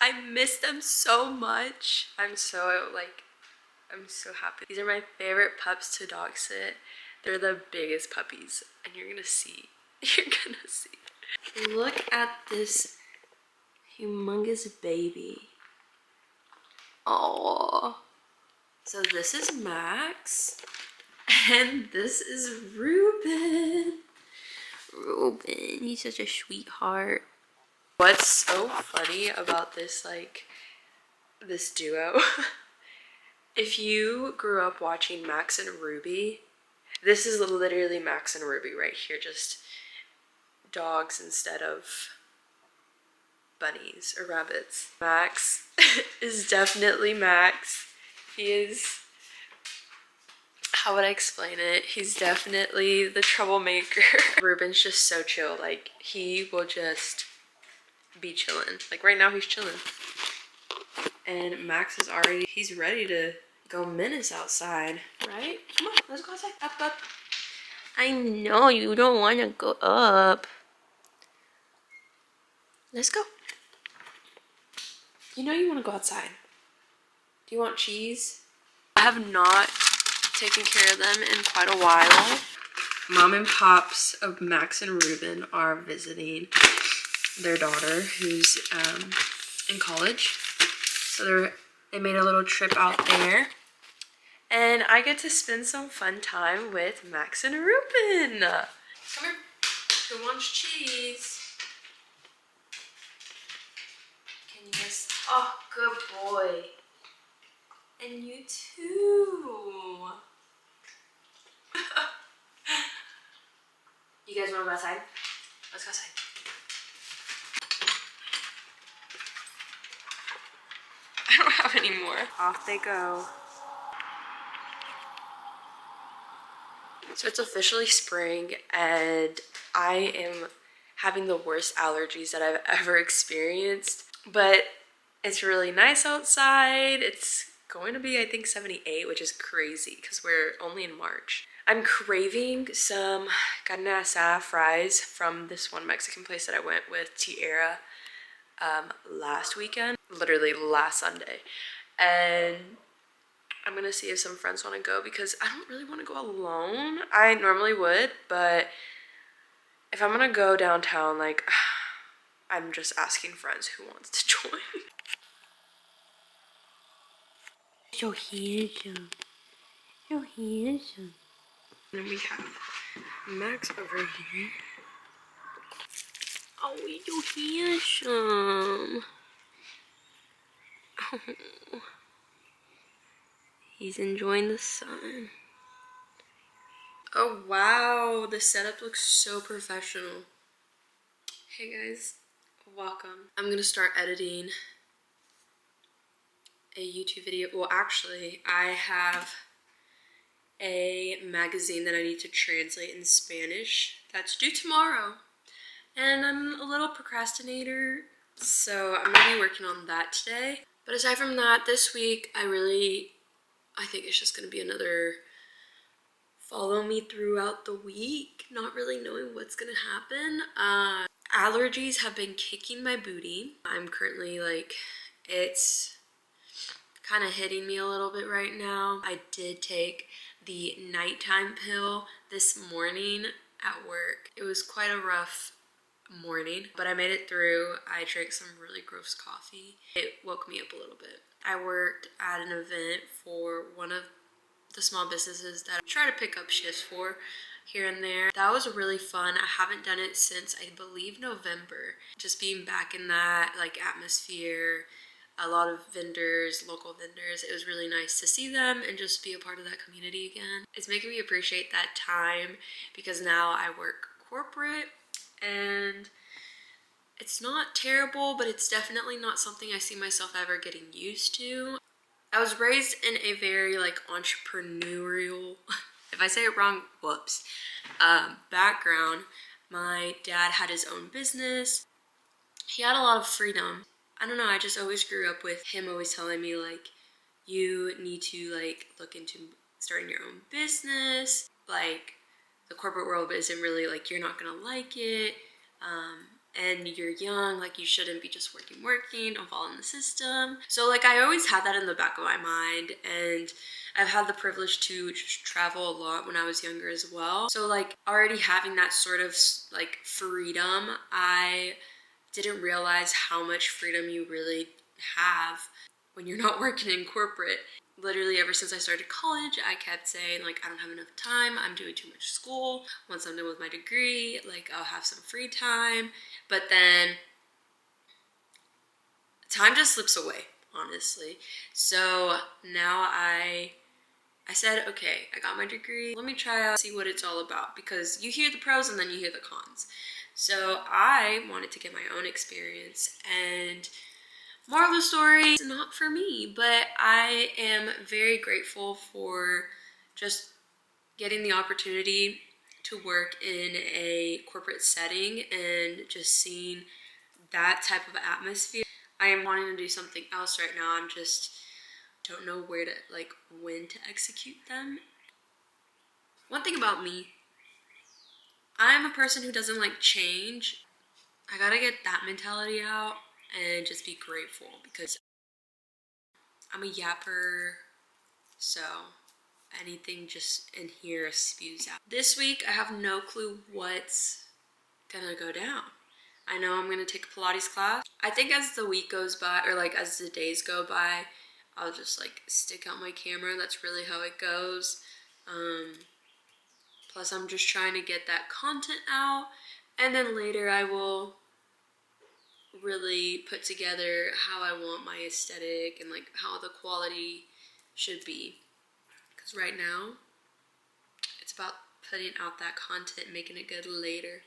I miss them so much. I'm so happy. These are my favorite pups to dog sit. They're the biggest puppies, and you're gonna see. You're gonna see. Look at this humongous baby. Oh. So this is Max, and this is Ruben. Ruben, he's such a sweetheart. What's so funny about this, like, this duo? If you grew up watching Max and Ruby, this is literally Max and Ruby right here, just dogs instead of bunnies or rabbits. Max is definitely Max. He is, how would I explain it? He's definitely the troublemaker. Ruben's just so chill. Like, he will just be chilling. Like, right now he's chilling. And Max is already, he's ready to go menace outside, right? Come on, let's go outside. Up. I know you don't want to go up. Let's go. You know you want to go outside. Do you want cheese? I have not taken care of them in quite a while. Mom and pops of Max and Ruben are visiting their daughter who's in college. So they made a little trip out there. And I get to spend some fun time with Max and Ruben. Come here. Who wants cheese? Can you guys? Oh, good boy. And you too. You guys want to go outside? Let's go outside. I don't have any more. Off they go. So it's officially spring, and I am having the worst allergies that I've ever experienced. But it's really nice outside. It's going to be, I think, 78, which is crazy because we're only in March. I'm craving some carne asada fries from this one Mexican place that I went with Tierra last weekend, literally last Sunday. And I'm gonna see if some friends want to go because I don't really want to go alone. I normally would, but if I'm gonna go downtown, like, I'm just asking friends who wants to join. So handsome. So handsome. And then we have Max over here. Oh, he's so handsome. Oh. He's enjoying the sun. Oh wow, the setup looks so professional. Hey guys, welcome. I'm gonna start editing a YouTube video. Well, actually, I have a magazine that I need to translate in Spanish that's due tomorrow. And I'm a little procrastinator, so I'm gonna be working on that today. But aside from that, this week, I think it's just gonna be another follow me throughout the week, not really knowing what's gonna happen. Allergies have been kicking my booty. I'm currently like, it's kind of hitting me a little bit right now. I did take the nighttime pill this morning at work. It was quite a rough morning, but I made it through. I drank some really gross coffee. It woke me up a little bit. I worked at an event for one of the small businesses that I try to pick up shifts for here and there. That was really fun. I haven't done it since, I believe, November. Just being back in that like atmosphere, a lot of vendors, local vendors. It was really nice to see them and just be a part of that community again. It's making me appreciate that time because now I work corporate and it's not terrible, but it's definitely not something I see myself ever getting used to. I was raised in a very like entrepreneurial, if I say it wrong, whoops, background. My dad had his own business. He had a lot of freedom. I don't know, I just always grew up with him always telling me like, you need to like look into starting your own business. Like, the corporate world isn't really like, you're not gonna like it. and you're young, like you shouldn't be just working, don't fall in the system. So like I always had that in the back of my mind, and I've had the privilege to just travel a lot when I was younger as well. So like already having that sort of like freedom, I didn't realize how much freedom you really have when you're not working in corporate. Literally ever since I started college, I kept saying like, I don't have enough time, I'm doing too much school. Once I'm done with my degree, like I'll have some free time. But then time just slips away, honestly. So now I said, okay, I got my degree. Let me try out, see what it's all about, because you hear the pros and then you hear the cons. So I wanted to get my own experience, and moral of the story, it's not for me, but I am very grateful for just getting the opportunity to work in a corporate setting and just seeing that type of atmosphere. I am wanting to do something else right now. I'm just don't know where to, like, when to execute them. One thing about me, I'm a person who doesn't like change. I gotta get that mentality out and just be grateful, because I'm a yapper, so anything just in here spews out. This week, I have no clue what's gonna go down. I know I'm gonna take a Pilates class. I think as the week goes by, or like as the days go by, I'll just like stick out my camera. That's really how it goes. Plus I'm just trying to get that content out, and then later I will really put together how I want my aesthetic and like how the quality should be. Because right now, it's about putting out that content, making it good later.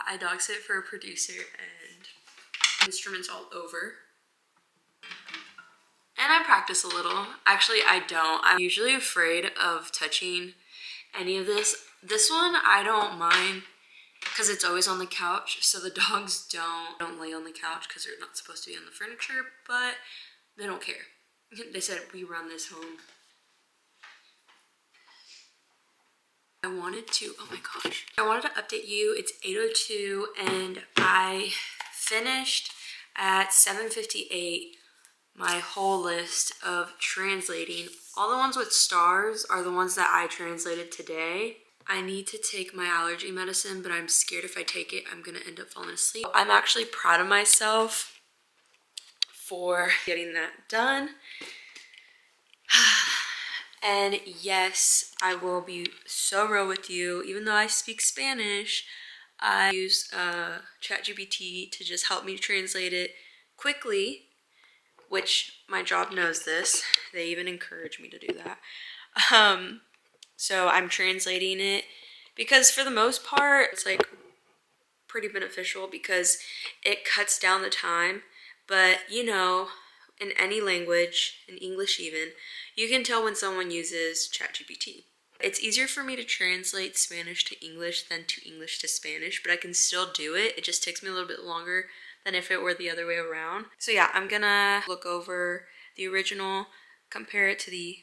I dog sit for a producer and instruments all over. And I practice a little. Actually, I don't. I'm usually afraid of touching any of this. This one, I don't mind because it's always on the couch. So the dogs don't lay on the couch because they're not supposed to be on the furniture, but they don't care. They said we run this home. I wanted to update you. It's 8:02 and I finished at 7:58 my whole list of translating. All the ones with stars are the ones that I translated today. I need to take my allergy medicine, but I'm scared if I take it, I'm gonna end up falling asleep. I'm actually proud of myself for getting that done. And yes, I will be so real with you. Even though I speak Spanish, I use ChatGPT to just help me translate it quickly, which my job knows this. They even encourage me to do that. So I'm translating it because for the most part, it's like pretty beneficial because it cuts down the time. But you know, in any language, in English even, you can tell when someone uses ChatGPT. It's easier for me to translate Spanish to English than to English to Spanish, but I can still do it. It just takes me a little bit longer than if it were the other way around. So yeah, I'm gonna look over the original, compare it to the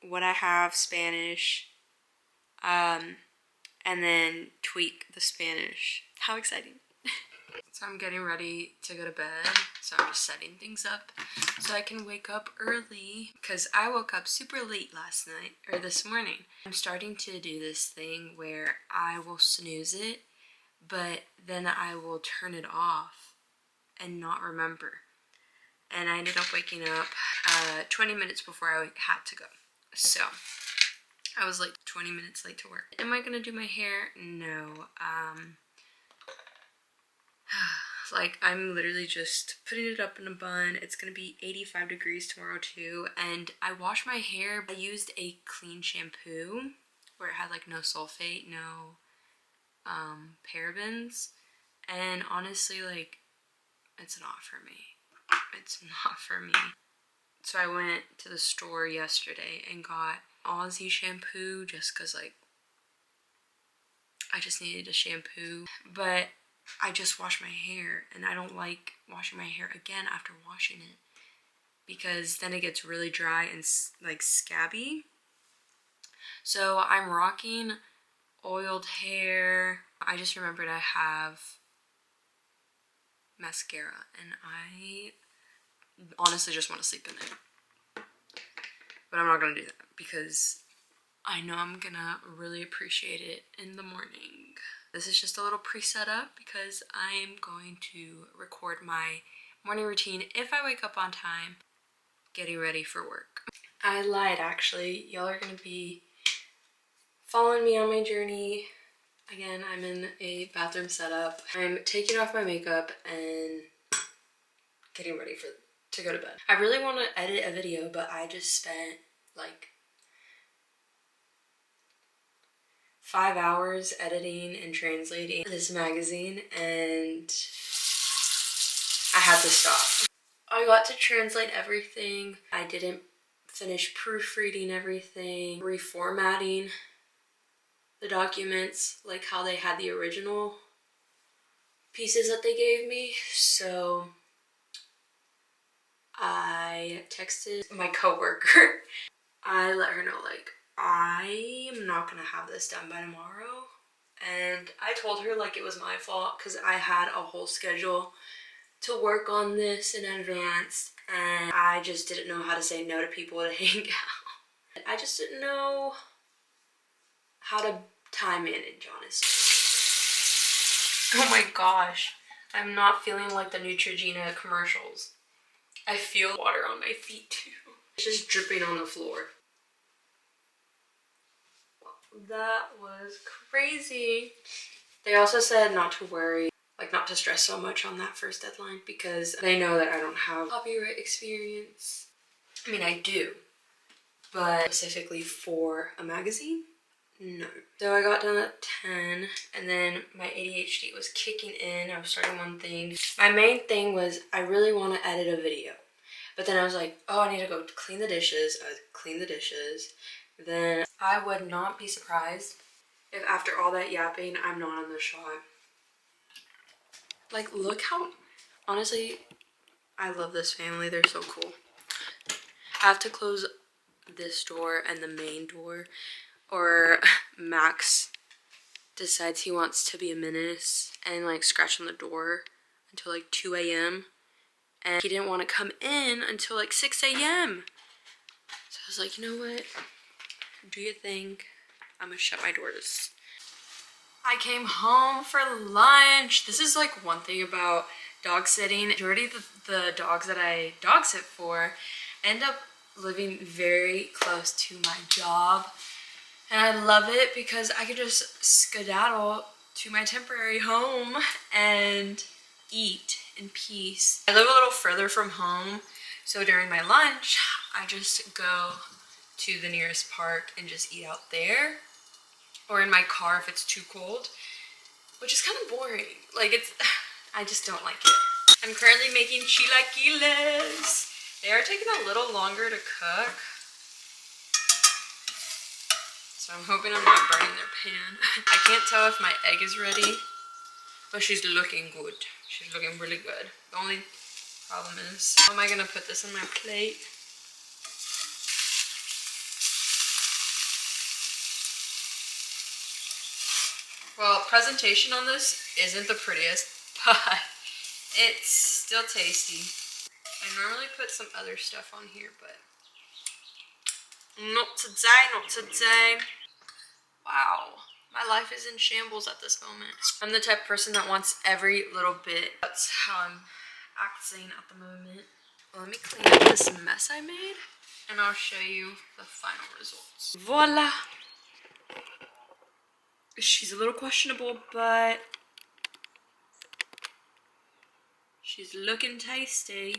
what I have Spanish, and then tweak the Spanish How exciting. So I'm getting ready to go to bed. So I'm just setting things up so I can wake up early because I woke up super late last night or this morning. I'm starting to do this thing where I will snooze it, but then I will turn it off and not remember. And I ended up waking up 20 minutes before I had to go. So I was like 20 minutes late to work. Am I gonna do my hair? No. Like, I'm literally just putting it up in a bun. It's gonna be 85 degrees tomorrow too. And I washed my hair. I used a clean shampoo where it had like no sulfate, no parabens. And honestly, like, it's not for me. It's not for me. So I went to the store yesterday and got Aussie shampoo just cause like I just needed a shampoo. But I just washed my hair and I don't like washing my hair again after washing it because then it gets really dry and like scabby. So I'm rocking oiled hair. I just remembered I have mascara and I honestly just want to sleep in it. But I'm not gonna do that because I know I'm gonna really appreciate it in the morning. This is just a little pre-set up because I'm going to record my morning routine if I wake up on time, getting ready for work. I lied actually. Y'all are gonna be following me on my journey. Again, I'm in a bathroom setup. I'm taking off my makeup and getting ready to go to bed. I really want to edit a video, but I just spent like 5 hours editing and translating this magazine and I had to stop. I got to translate everything. I didn't finish proofreading everything, reformatting the documents like how they had the original pieces that they gave me. So I texted my coworker. I let her know like I am not gonna have this done by tomorrow. And I told her like it was my fault because I had a whole schedule to work on this in advance and I just didn't know how to say no to people to hang out. I just didn't know how to time manage, honestly. Oh my gosh, I'm not feeling like the Neutrogena commercials. I feel water on my feet too. It's just dripping on the floor. That was crazy. They also said not to worry, like not to stress so much on that first deadline because they know that I don't have copyright experience. I mean, I do, but specifically for a magazine, no. So I got done at 10 and then my ADHD was kicking in. I was starting one thing. My main thing was I really want to edit a video, but then I was like, oh, I need to go clean the dishes. I clean the dishes. Then I would not be surprised if after all that yapping, I'm not on the shot. Like, look how, honestly, I love this family. They're so cool. I have to close this door and the main door or Max decides he wants to be a menace and like scratch on the door until like 2 a.m. And he didn't want to come in until like 6 a.m. So I was like, you know what? Do your thing. I'm gonna shut my doors. I came home for lunch. This is like one thing about dog sitting. Majority of the dogs that I dog sit for end up living very close to my job. And I love it because I can just skedaddle to my temporary home and eat in peace. I live a little further from home, so during my lunch, I just go to the nearest park and just eat out there. Or in my car if it's too cold, which is kind of boring. Like I just don't like it. I'm currently making chilaquiles. They are taking a little longer to cook. So I'm hoping I'm not burning their pan. I can't tell if my egg is ready, but she's looking good. She's looking really good. The only problem is, how am I gonna put this on my plate? Well, presentation on this isn't the prettiest, but it's still tasty. I normally put some other stuff on here, but not today, not today. Wow, my life is in shambles at this moment. I'm the type of person that wants every little bit. That's how I'm acting at the moment. Well, let me clean up this mess I made, and I'll show you the final results. Voila! She's a little questionable, but she's looking tasty.